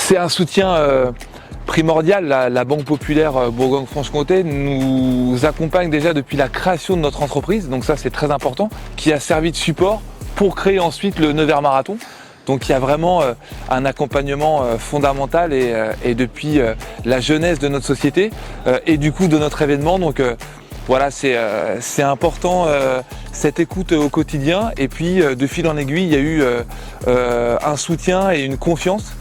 C'est un soutien primordial. La Banque Populaire Bourgogne-Franche-Comté nous accompagne déjà depuis la création de notre entreprise, donc ça c'est très important, qui a servi de support pour créer ensuite le Nevers Marathon. Donc il y a vraiment un accompagnement fondamental et depuis la jeunesse de notre société et du coup de notre événement. Donc voilà, c'est important cette écoute au quotidien, et puis de fil en aiguille il y a eu un soutien et une confiance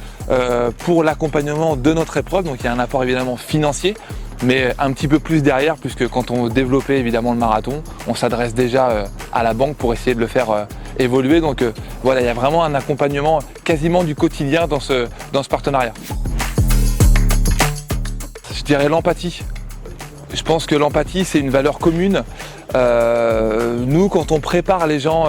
pour l'accompagnement de notre épreuve. Donc il y a un apport évidemment financier, mais un petit peu plus derrière, puisque quand on développait évidemment le marathon, on s'adresse déjà à la banque pour essayer de le faire évoluer. Donc voilà, il y a vraiment un accompagnement quasiment du quotidien dans ce partenariat. Je dirais l'empathie. Je pense que l'empathie, c'est une valeur commune. Nous, quand on prépare les gens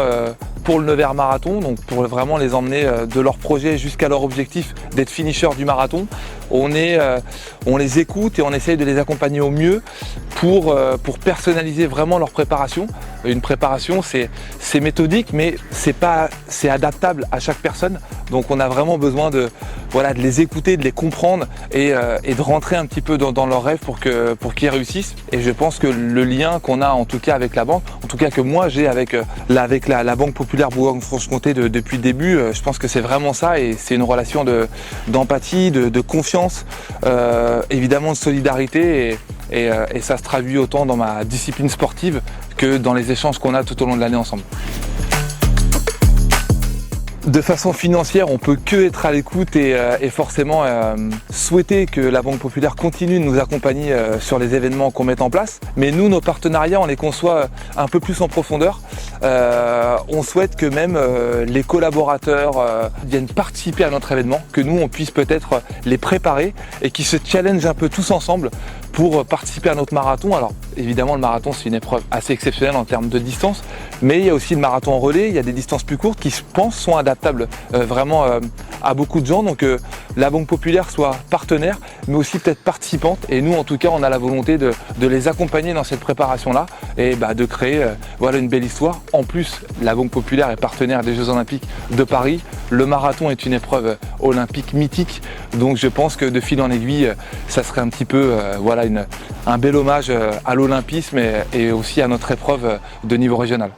pour le Nevers Marathon, donc pour vraiment les emmener de leur projet jusqu'à leur objectif d'être finisher du marathon, on les écoute et on essaye de les accompagner au mieux pour personnaliser vraiment leur préparation. Une préparation, c'est méthodique, mais c'est adaptable à chaque personne. Donc on a vraiment besoin de les écouter, de les comprendre et de rentrer un petit peu dans leurs rêves pour qu'ils réussissent. Et je pense que le lien qu'on a en tout cas avec la banque, en tout cas que moi j'ai avec la Banque Populaire Bourgogne-Franche-Comté depuis le début, je pense que c'est vraiment ça, et c'est une relation d'empathie, de confiance, évidemment de solidarité, et ça se traduit autant dans ma discipline sportive que dans les échanges qu'on a tout au long de l'année ensemble. De façon financière, on peut que être à l'écoute et forcément souhaiter que la Banque Populaire continue de nous accompagner sur les événements qu'on met en place. Mais nous, nos partenariats, on les conçoit un peu plus en profondeur. On souhaite que même les collaborateurs viennent participer à notre événement, que nous, on puisse peut-être les préparer et qu'ils se challengent un peu tous ensemble pour participer à notre marathon. Alors évidemment, le marathon, c'est une épreuve assez exceptionnelle en termes de distance, mais il y a aussi le marathon en relais, il y a des distances plus courtes qui, je pense, sont adaptables vraiment à beaucoup de gens. Donc la Banque Populaire soit partenaire, mais aussi peut-être participante, et nous en tout cas on a la volonté de les accompagner dans cette préparation-là et de créer une belle histoire. En plus, la Banque Populaire est partenaire des Jeux Olympiques de Paris. Le marathon est une épreuve olympique mythique, donc je pense que de fil en aiguille, ça serait un petit peu un bel hommage à l'olympisme et aussi à notre épreuve de niveau régional.